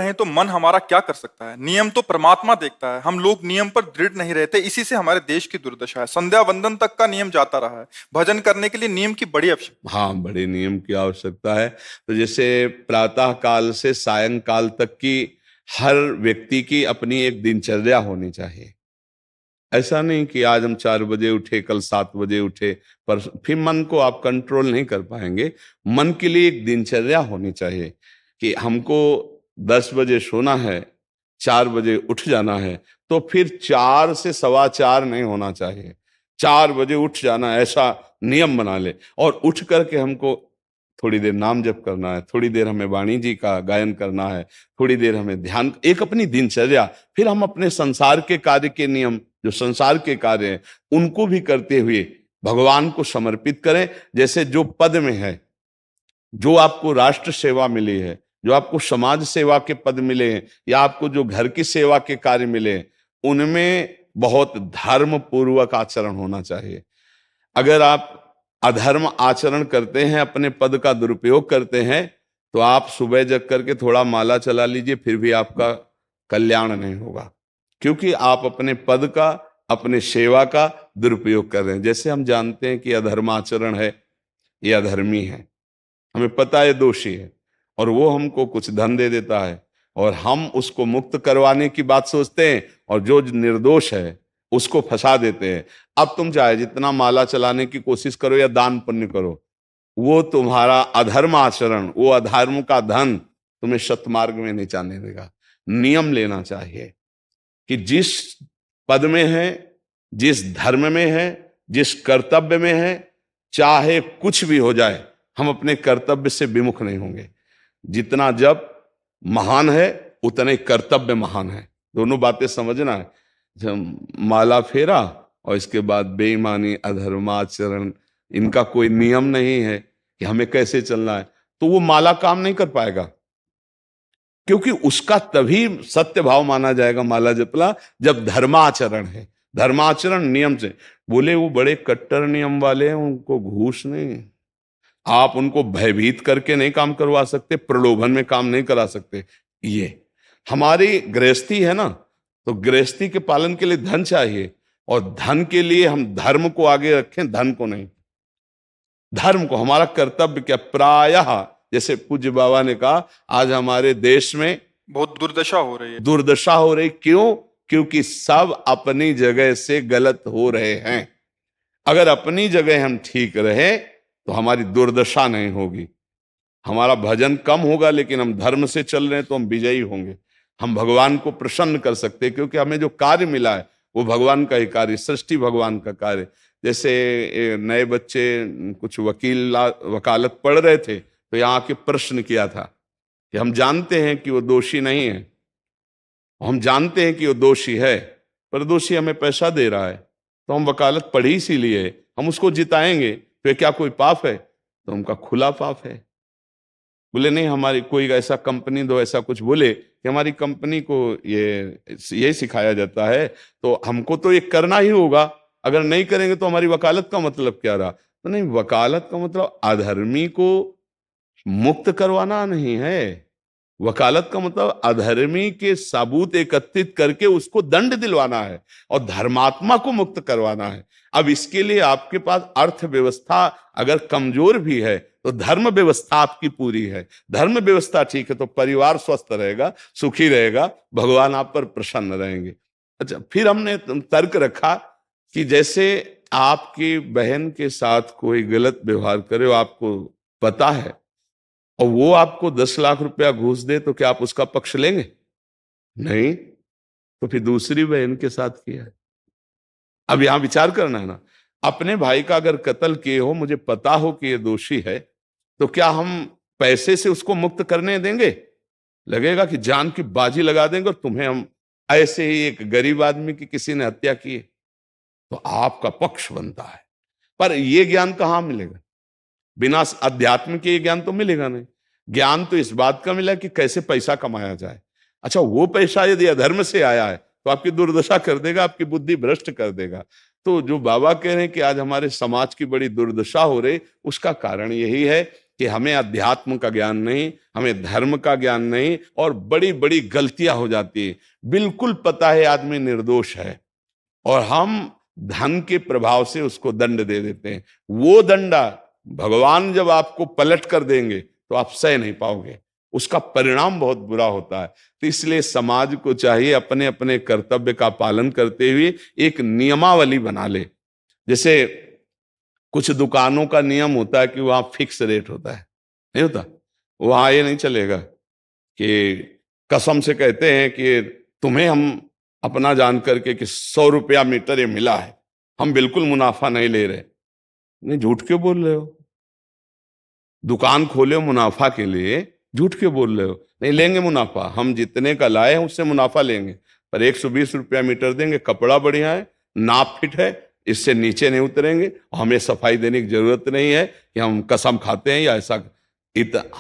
कहें तो मन हमारा क्या कर सकता है? नियम तो परमात्मा देखता है। हम लोग नियम पर दृढ़ नहीं रहते, इसी से हमारे देश की दुर्दशा है। संध्या वंदन तक का नियम जाता रहा है। भजन करने के लिए नियम की बड़ी आवश्यकता। हाँ, बड़े नियम की आवश्यकता है। तो जैसे प्रातः काल से सायंकाल तक की हर व्यक्ति की अपनी एक दिनचर्या होनी चाहिए। ऐसा नहीं कि आज हम 4 बजे उठे, कल 7 बजे उठे, पर फिर मन को आप कंट्रोल नहीं कर पाएंगे। मन के लिए एक दिनचर्या होनी चाहिए कि हमको 10 बजे सोना है, 4 बजे उठ जाना है। तो फिर 4 से 4:15 नहीं होना चाहिए, 4 बजे उठ जाना, ऐसा नियम बना ले। और उठ करके हमको थोड़ी देर नाम जप करना है, थोड़ी देर हमें वाणी जी का गायन करना है, थोड़ी देर हमें ध्यान, एक अपनी दिनचर्या। फिर हम अपने संसार के कार्य के नियम, जो संसार के कार्य हैं, उनको भी करते हुए भगवान को समर्पित करें। जैसे जो पद में है, जो आपको राष्ट्र सेवा मिली है, जो आपको समाज सेवा के पद मिले हैं, या आपको जो घर की सेवा के कार्य मिले हैं, उनमें बहुत धर्म पूर्वक आचरण होना चाहिए। अगर आप अधर्म आचरण करते हैं, अपने पद का दुरुपयोग करते हैं, तो आप सुबह जग करके थोड़ा माला चला लीजिए, फिर भी आपका कल्याण नहीं होगा, क्योंकि आप अपने पद का, अपने सेवा का दुरुपयोग कर रहे हैं। जैसे हम जानते हैं कि अधर्म आचरण है, ये अधर्मी है, हमें पता है दोषी है, और वो हमको कुछ धन दे देता है, और हम उसको मुक्त करवाने की बात सोचते हैं, और जो निर्दोष है उसको फंसा देते हैं। अब तुम चाहे जितना माला चलाने की कोशिश करो या दान पुण्य करो, वो तुम्हारा अधर्म आचरण, वो अधर्म का धन तुम्हें सतमार्ग में नहीं जाने देगा। नियम लेना चाहिए कि जिस पद में है, जिस धर्म में है, जिस कर्तव्य में है, चाहे कुछ भी हो जाए, हम अपने कर्तव्य से विमुख नहीं होंगे। जितना जप महान है, उतने कर्तव्य महान है। दोनों बातें समझना है। जब माला फेरा और इसके बाद बेईमानी, अधर्माचरण, इनका कोई नियम नहीं है कि हमें कैसे चलना है, तो वो माला काम नहीं कर पाएगा, क्योंकि उसका तभी सत्य भाव माना जाएगा माला जपला जब धर्माचरण है। धर्माचरण नियम से। बोले वो बड़े कट्टर नियम वाले हैं, उनको घूस नहीं, आप उनको भयभीत करके नहीं काम करवा सकते, प्रलोभन में काम नहीं करा सकते। ये हमारी गृहस्थी है ना, तो गृहस्थी के पालन के लिए धन चाहिए, और धन के लिए हम धर्म को आगे रखें, धन को नहीं। धर्म को, हमारा कर्तव्य क्या, प्रायः जैसे पूज्य बाबा ने कहा, आज हमारे देश में बहुत दुर्दशा हो रही है। दुर्दशा हो रही, क्यों? क्योंकि सब अपनी जगह से गलत हो रहे हैं। अगर अपनी जगह हम ठीक रहे तो हमारी दुर्दशा नहीं होगी। हमारा भजन कम होगा, लेकिन हम धर्म से चल रहे हैं तो हम विजयी होंगे। हम भगवान को प्रसन्न कर सकते हैं, क्योंकि हमें जो कार्य मिला है वो भगवान का ही कार्य, सृष्टि भगवान का कार्य। जैसे नए बच्चे कुछ वकालत पढ़ रहे थे, तो यहाँ आके प्रश्न किया था कि हम जानते हैं कि वो दोषी नहीं है, हम जानते हैं कि वो दोषी है, पर दोषी हमें पैसा दे रहा है, तो हम वकालत पढ़ी इसीलिए, हम उसको जिताएंगे, तो क्या कोई पाप है? तो उनका खुला पाप है। बोले नहीं, हमारी कोई ऐसा कंपनी दो, ऐसा कुछ बोले कि हमारी कंपनी को ये सिखाया जाता है, तो हमको तो ये करना ही होगा, अगर नहीं करेंगे तो हमारी वकालत का मतलब क्या रहा? तो नहीं, वकालत का मतलब अधर्मी को मुक्त करवाना नहीं है। वकालत का मतलब अधर्मी के सबूत एकत्रित करके उसको दंड दिलवाना है, और धर्मात्मा को मुक्त करवाना है। अब इसके लिए आपके पास अर्थव्यवस्था अगर कमजोर भी है, तो धर्म व्यवस्था आपकी पूरी है। धर्म व्यवस्था ठीक है तो परिवार स्वस्थ रहेगा, सुखी रहेगा, भगवान आप पर प्रसन्न रहेंगे। अच्छा, फिर हमने तर्क रखा कि जैसे आपकी बहन के साथ कोई गलत व्यवहार करे, आपको पता है, और वो आपको 10 लाख रुपया घूस दे, तो क्या आप उसका पक्ष लेंगे? नहीं। तो फिर दूसरी बहन के साथ किया है। अब यहां विचार करना है ना, अपने भाई का अगर कत्ल किए हो, मुझे पता हो कि ये दोषी है, तो क्या हम पैसे से उसको मुक्त करने देंगे? लगेगा कि जान की बाजी लगा देंगे, और तुम्हें हम, ऐसे ही एक गरीब आदमी की किसी ने हत्या की है, तो आपका पक्ष बनता है। पर यह ज्ञान कहां मिलेगा? बिना अध्यात्म के ये ज्ञान तो मिलेगा नहीं। ज्ञान तो इस बात का मिला कि कैसे पैसा कमाया जाए। अच्छा, वो पैसा यदि अधर्म से आया है तो आपकी दुर्दशा कर देगा, आपकी बुद्धि भ्रष्ट कर देगा। तो जो बाबा कह रहे हैं कि आज हमारे समाज की बड़ी दुर्दशा हो रही, उसका कारण यही है कि हमें अध्यात्म का ज्ञान नहीं, हमें धर्म का ज्ञान नहीं, और बड़ी बड़ी गलतियां हो जाती है। बिल्कुल पता है आदमी निर्दोष है और हम धन के प्रभाव से उसको दंड दे देते हैं। वो दंडा भगवान जब आपको पलट कर देंगे तो आप सह नहीं पाओगे, उसका परिणाम बहुत बुरा होता है। तो इसलिए समाज को चाहिए अपने अपने कर्तव्य का पालन करते हुए एक नियमावली बना ले। जैसे कुछ दुकानों का नियम होता है कि वहां फिक्स रेट होता है, नहीं होता? वहां ये नहीं चलेगा कि कसम से कहते हैं कि तुम्हें हम अपना जान करके कि 100 रुपया मीटर ये मिला है, हम बिल्कुल मुनाफा नहीं ले रहे। नहीं, झूठ क्यों बोल रहे हो? दुकान खोले हो मुनाफा के लिए, झूठ क्यों बोल रहे हो? नहीं लेंगे मुनाफा, हम जितने का लाए हैं उससे मुनाफा लेंगे, पर 120 रुपया मीटर देंगे, कपड़ा बढ़िया है, नाप फिट है, इससे नीचे नहीं उतरेंगे, हमें सफाई देने की जरूरत नहीं है कि हम कसम खाते हैं या ऐसा।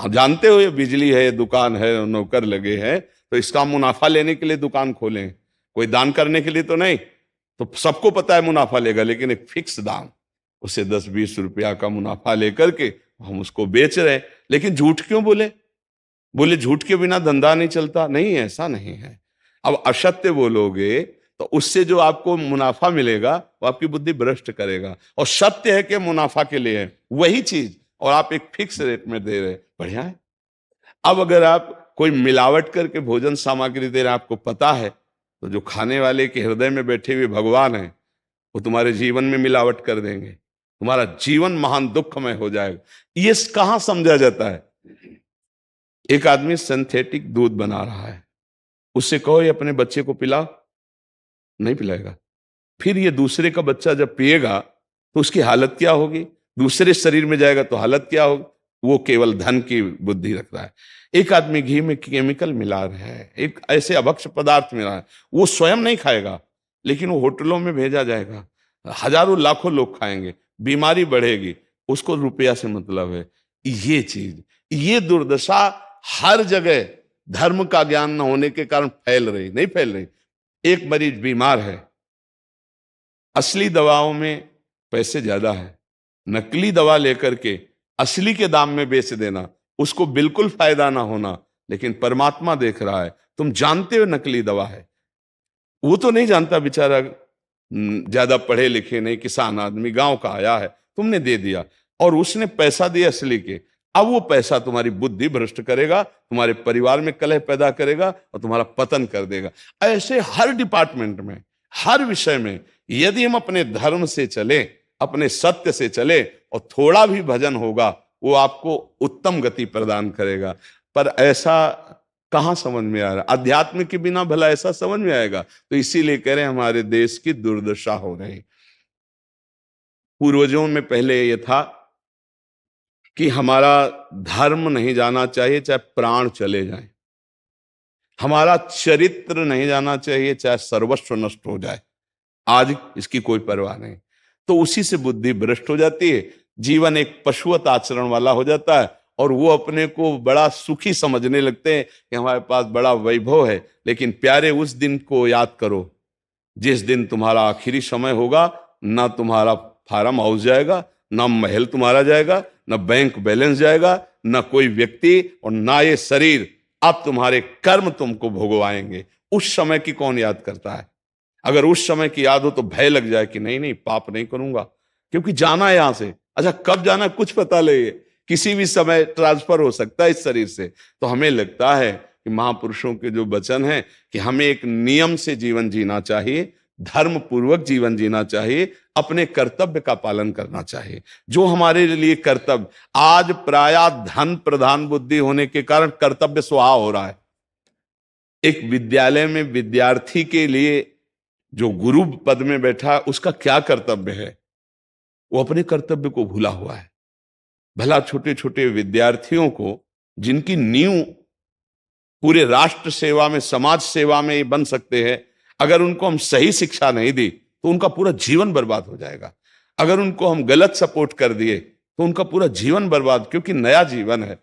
जानते हो ये बिजली है, दुकान है, नौकर लगे हैं, तो इसका मुनाफा लेने के लिए दुकान खोलें, कोई दान करने के लिए तो नहीं। तो सबको पता है मुनाफा लेगा, लेकिन एक फिक्स दाम, उसे 10-20 रुपया का मुनाफा लेकर के हम उसको बेच रहे हैं। लेकिन झूठ क्यों बोले? बोले झूठ के बिना धंधा नहीं चलता। नहीं, ऐसा नहीं है। अब असत्य बोलोगे तो उससे जो आपको मुनाफा मिलेगा वो आपकी बुद्धि भ्रष्ट करेगा, और सत्य है कि मुनाफा के लिए है वही चीज, और आप एक फिक्स रेट में दे रहे, बढ़िया है। अब अगर आप कोई मिलावट करके भोजन सामग्री दे रहे, आपको पता है, तो जो खाने वाले के हृदय में बैठे हुए भगवान है वो तुम्हारे जीवन में मिलावट कर देंगे, तुम्हारा जीवन महान दुखमय हो जाएगा। ये कहां समझा जाता है? एक आदमी सिंथेटिक दूध बना रहा है, उससे कहो ये अपने बच्चे को पिला, नहीं पिलाएगा। फिर ये दूसरे का बच्चा जब पिएगा तो उसकी हालत क्या होगी? दूसरे शरीर में जाएगा तो हालत क्या होगी? वो केवल धन की बुद्धि रख रहा है। एक आदमी घी में केमिकल मिला रहा है, एक ऐसे अभक्ष पदार्थ मिला है, वो स्वयं नहीं खाएगा, लेकिन वो होटलों में भेजा जाएगा, हजारों लाखों लोग खाएंगे, बीमारी बढ़ेगी, उसको रुपया से मतलब है। ये चीज, ये दुर्दशा हर जगह धर्म का ज्ञान न होने के कारण फैल रही, नहीं फैल रही। एक मरीज बीमार है, असली दवाओं में पैसे ज्यादा है, नकली दवा लेकर के असली के दाम में बेच देना, उसको बिल्कुल फायदा ना होना। लेकिन परमात्मा देख रहा है, तुम जानते हो नकली दवा है, वो तो नहीं जानता बेचारा, ज्यादा पढ़े लिखे नहीं, किसान आदमी गांव का आया है, तुमने दे दिया और उसने पैसा दिया असली के। अब वो पैसा तुम्हारी बुद्धि भ्रष्ट करेगा, तुम्हारे परिवार में कलह पैदा करेगा और तुम्हारा पतन कर देगा। ऐसे हर डिपार्टमेंट में, हर विषय में यदि हम अपने धर्म से चले, अपने सत्य से चले और थोड़ा भी भजन होगा, वो आपको उत्तम गति प्रदान करेगा। पर ऐसा कहां समझ में आ रहा? अध्यात्म के बिना भला ऐसा समझ में आएगा? तो इसीलिए कह रहे हैं हमारे देश की दुर्दशा हो रही। पूर्वजों में पहले ये था कि हमारा धर्म नहीं जाना चाहिए चाहे प्राण चले जाएं, हमारा चरित्र नहीं जाना चाहिए चाहे सर्वस्व नष्ट हो जाए। आज इसकी कोई परवाह नहीं, तो उसी से बुद्धि भ्रष्ट हो जाती है, जीवन एक पशुवत आचरण वाला हो जाता है, और वो अपने को बड़ा सुखी समझने लगते हैं कि हमारे पास बड़ा वैभव है। लेकिन प्यारे, उस दिन को याद करो जिस दिन तुम्हारा आखिरी समय होगा, ना तुम्हारा फार्म हाउस जाएगा, ना महल तुम्हारा जाएगा, ना बैंक बैलेंस जाएगा, ना कोई व्यक्ति, और ना ये शरीर। अब तुम्हारे कर्म तुमको भोगवाएंगे। उस समय की कौन याद करता है? अगर उस समय की याद हो तो भय लग जाए कि नहीं नहीं, पाप नहीं करूंगा, क्योंकि जाना है यहां से। अच्छा, कब जाना कुछ पता नहीं, किसी भी समय ट्रांसफर हो सकता है इस शरीर से। तो हमें लगता है कि महापुरुषों के जो वचन है कि हमें एक नियम से जीवन जीना चाहिए, धर्म पूर्वक जीवन जीना चाहिए, अपने कर्तव्य का पालन करना चाहिए। जो हमारे लिए कर्तव्य, आज प्रायः धन प्रधान बुद्धि होने के कारण कर्तव्य स्वाहा हो रहा है। एक विद्यालय में विद्यार्थी के लिए जो गुरु पद में बैठा, उसका क्या कर्तव्य है? वो अपने कर्तव्य को भूला हुआ है। भला छोटे छोटे विद्यार्थियों को, जिनकी नींव पूरे राष्ट्र सेवा में, समाज सेवा में ये बन सकते हैं, अगर उनको हम सही शिक्षा नहीं दी तो उनका पूरा जीवन बर्बाद हो जाएगा। अगर उनको हम गलत सपोर्ट कर दिए तो उनका पूरा जीवन बर्बाद, क्योंकि नया जीवन है।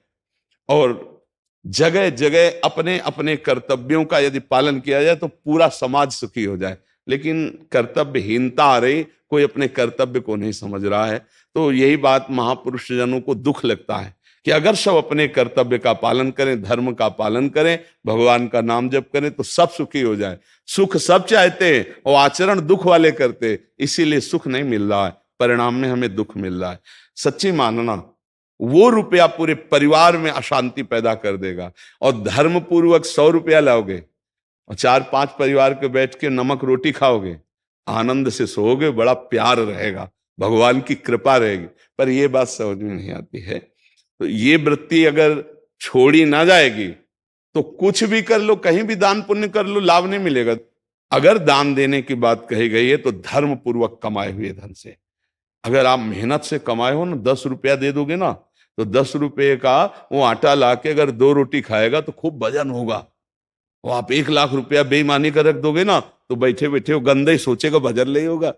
और जगह जगह अपने अपने कर्तव्यों का यदि पालन किया जाए तो पूरा समाज सुखी हो जाए। लेकिन कर्तव्यहीनता आ रही, कोई अपने कर्तव्य को नहीं समझ रहा है। तो यही बात महापुरुष जनों को दुख लगता है कि अगर सब अपने कर्तव्य का पालन करें, धर्म का पालन करें, भगवान का नाम जप करें तो सब सुखी हो जाए। सुख सब चाहते हैं और आचरण दुख वाले करते हैं, इसीलिए सुख नहीं मिल रहा है, परिणाम में हमें दुख मिल रहा है। सच्ची मानना, वो रुपया पूरे परिवार में अशांति पैदा कर देगा। और धर्म पूर्वक 100 रुपया लाओगे और 4-5 परिवार के बैठ के नमक रोटी खाओगे, आनंद से सोओगे, बड़ा प्यार रहेगा, भगवान की कृपा रहेगी। पर ये बात समझ में नहीं आती है। तो ये वृत्ति अगर छोड़ी ना जाएगी तो कुछ भी कर लो, कहीं भी दान पुण्य कर लो, लाभ नहीं मिलेगा। अगर दान देने की बात कही गई है तो धर्म पूर्वक कमाए हुए धन से। अगर आप मेहनत से कमाए हो ना, 10 रुपया दे दोगे ना, तो 10 रुपये का वो आटा लाके अगर 2 रोटी खाएगा तो खूब वजन होगा। वो आप 1 लाख रुपया बेईमानी कर रख दोगे ना, तो बैठे बैठे वो गंदा ही सोचेगा, भजन नहीं होगा।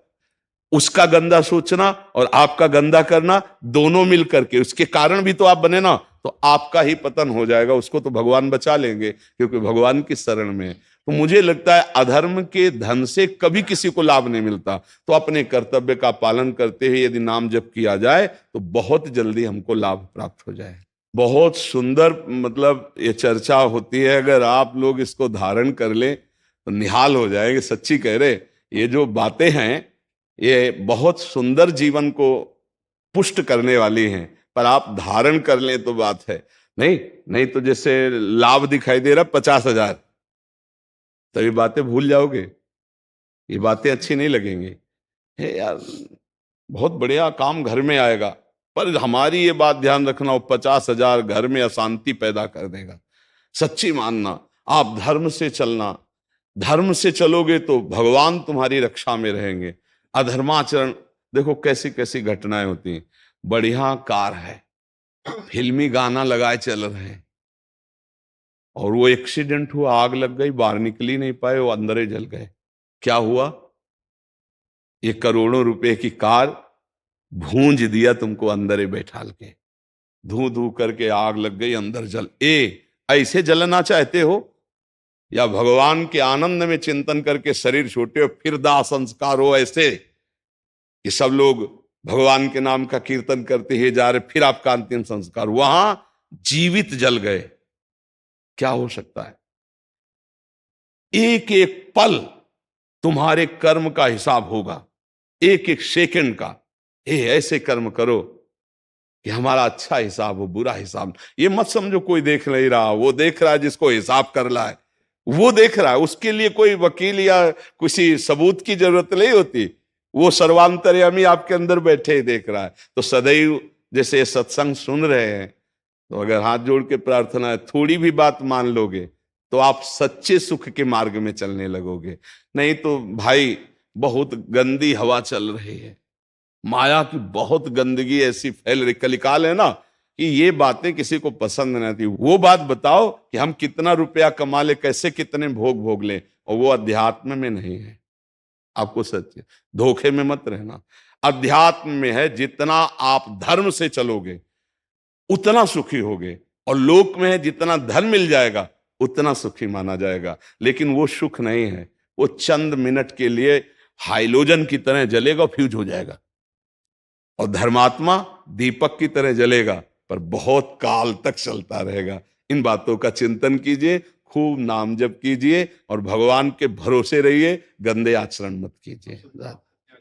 उसका गंदा सोचना और आपका गंदा करना दोनों मिल करके, उसके कारण भी तो आप बने ना, तो आपका ही पतन हो जाएगा। उसको तो भगवान बचा लेंगे क्योंकि भगवान की शरण में है। तो मुझे लगता है अधर्म के धन से कभी किसी को लाभ नहीं मिलता। तो अपने कर्तव्य का पालन करते हुए यदि नाम जप किया जाए तो बहुत जल्दी हमको लाभ प्राप्त हो जाए। बहुत सुंदर मतलब ये चर्चा होती है, अगर आप लोग इसको धारण कर लें तो निहाल हो जाएंगे। सच्ची कह रहे, ये जो बातें हैं ये बहुत सुंदर जीवन को पुष्ट करने वाली हैं, पर आप धारण कर लें तो बात है। नहीं तो जैसे लाभ दिखाई दे रहा 50,000, तभी बातें भूल जाओगे, ये बातें अच्छी नहीं लगेंगी। हे यार, बहुत बढ़िया काम घर में आएगा, पर हमारी ये बात ध्यान रखना, वो 50,000 घर में अशांति पैदा कर देगा। सच्ची मानना, आप धर्म से चलना, धर्म से चलोगे तो भगवान तुम्हारी रक्षा में रहेंगे। अधर्माचरण, देखो कैसी कैसी घटनाएं होती हैं। बढ़िया कार है, फिल्मी गाना लगाए चल रहे हैं, और वो एक्सीडेंट हुआ, आग लग गई, बाहर निकल ही नहीं पाए, वो अंदर ही जल गए। क्या हुआ? ये करोड़ों रुपए की कार भूंज दिया तुमको अंदर ही बैठाल के, धू धू करके आग लग गई, अंदर जल। ऐसे जलना चाहते हो या भगवान के आनंद में चिंतन करके शरीर छोटे हो फिर दाह संस्कार हो ऐसे कि सब लोग भगवान के नाम का कीर्तन करते ही जा रहे, फिर आपका अंतिम संस्कार वहां जीवित जल गए? क्या हो सकता है? एक एक पल तुम्हारे कर्म का हिसाब होगा, एक एक सेकंड का। ऐसे कर्म करो कि हमारा अच्छा हिसाब हो, बुरा हिसाब। ये मत समझो कोई देख नहीं रहा, वो देख रहा है जिसको हिसाब करना है, वो देख रहा है। उसके लिए कोई वकील या किसी सबूत की जरूरत नहीं होती, वो सर्वांतर्यामी आपके अंदर बैठे ही देख रहा है। तो सदैव जैसे सत्संग सुन रहे हैं, तो अगर हाथ जोड़ के प्रार्थना है, थोड़ी भी बात मान लोगे तो आप सच्चे सुख के मार्ग में चलने लगोगे। नहीं तो भाई बहुत गंदी हवा चल रही है, माया की बहुत गंदगी ऐसी फैल रही, कलिकाल है ना, कि ये बातें किसी को पसंद नहीं आती। वो बात बताओ कि हम कितना रुपया कमा ले, कैसे कितने भोग भोग ले, और वो अध्यात्म में नहीं है। आपको सच धोखे में मत रहना, अध्यात्म में है। जितना आप धर्म से चलोगे उतना सुखी होगे, और लोक में है जितना धन मिल जाएगा उतना सुखी माना जाएगा। लेकिन वो सुख नहीं है, वो चंद मिनट के लिए हाइलोजन की तरह जलेगा, फ्यूज हो जाएगा। और धर्मात्मा दीपक की तरह जलेगा, पर बहुत काल तक चलता रहेगा। इन बातों का चिंतन कीजिए, खूब नाम जप कीजिए और भगवान के भरोसे रहिए, गंदे आचरण मत कीजिए।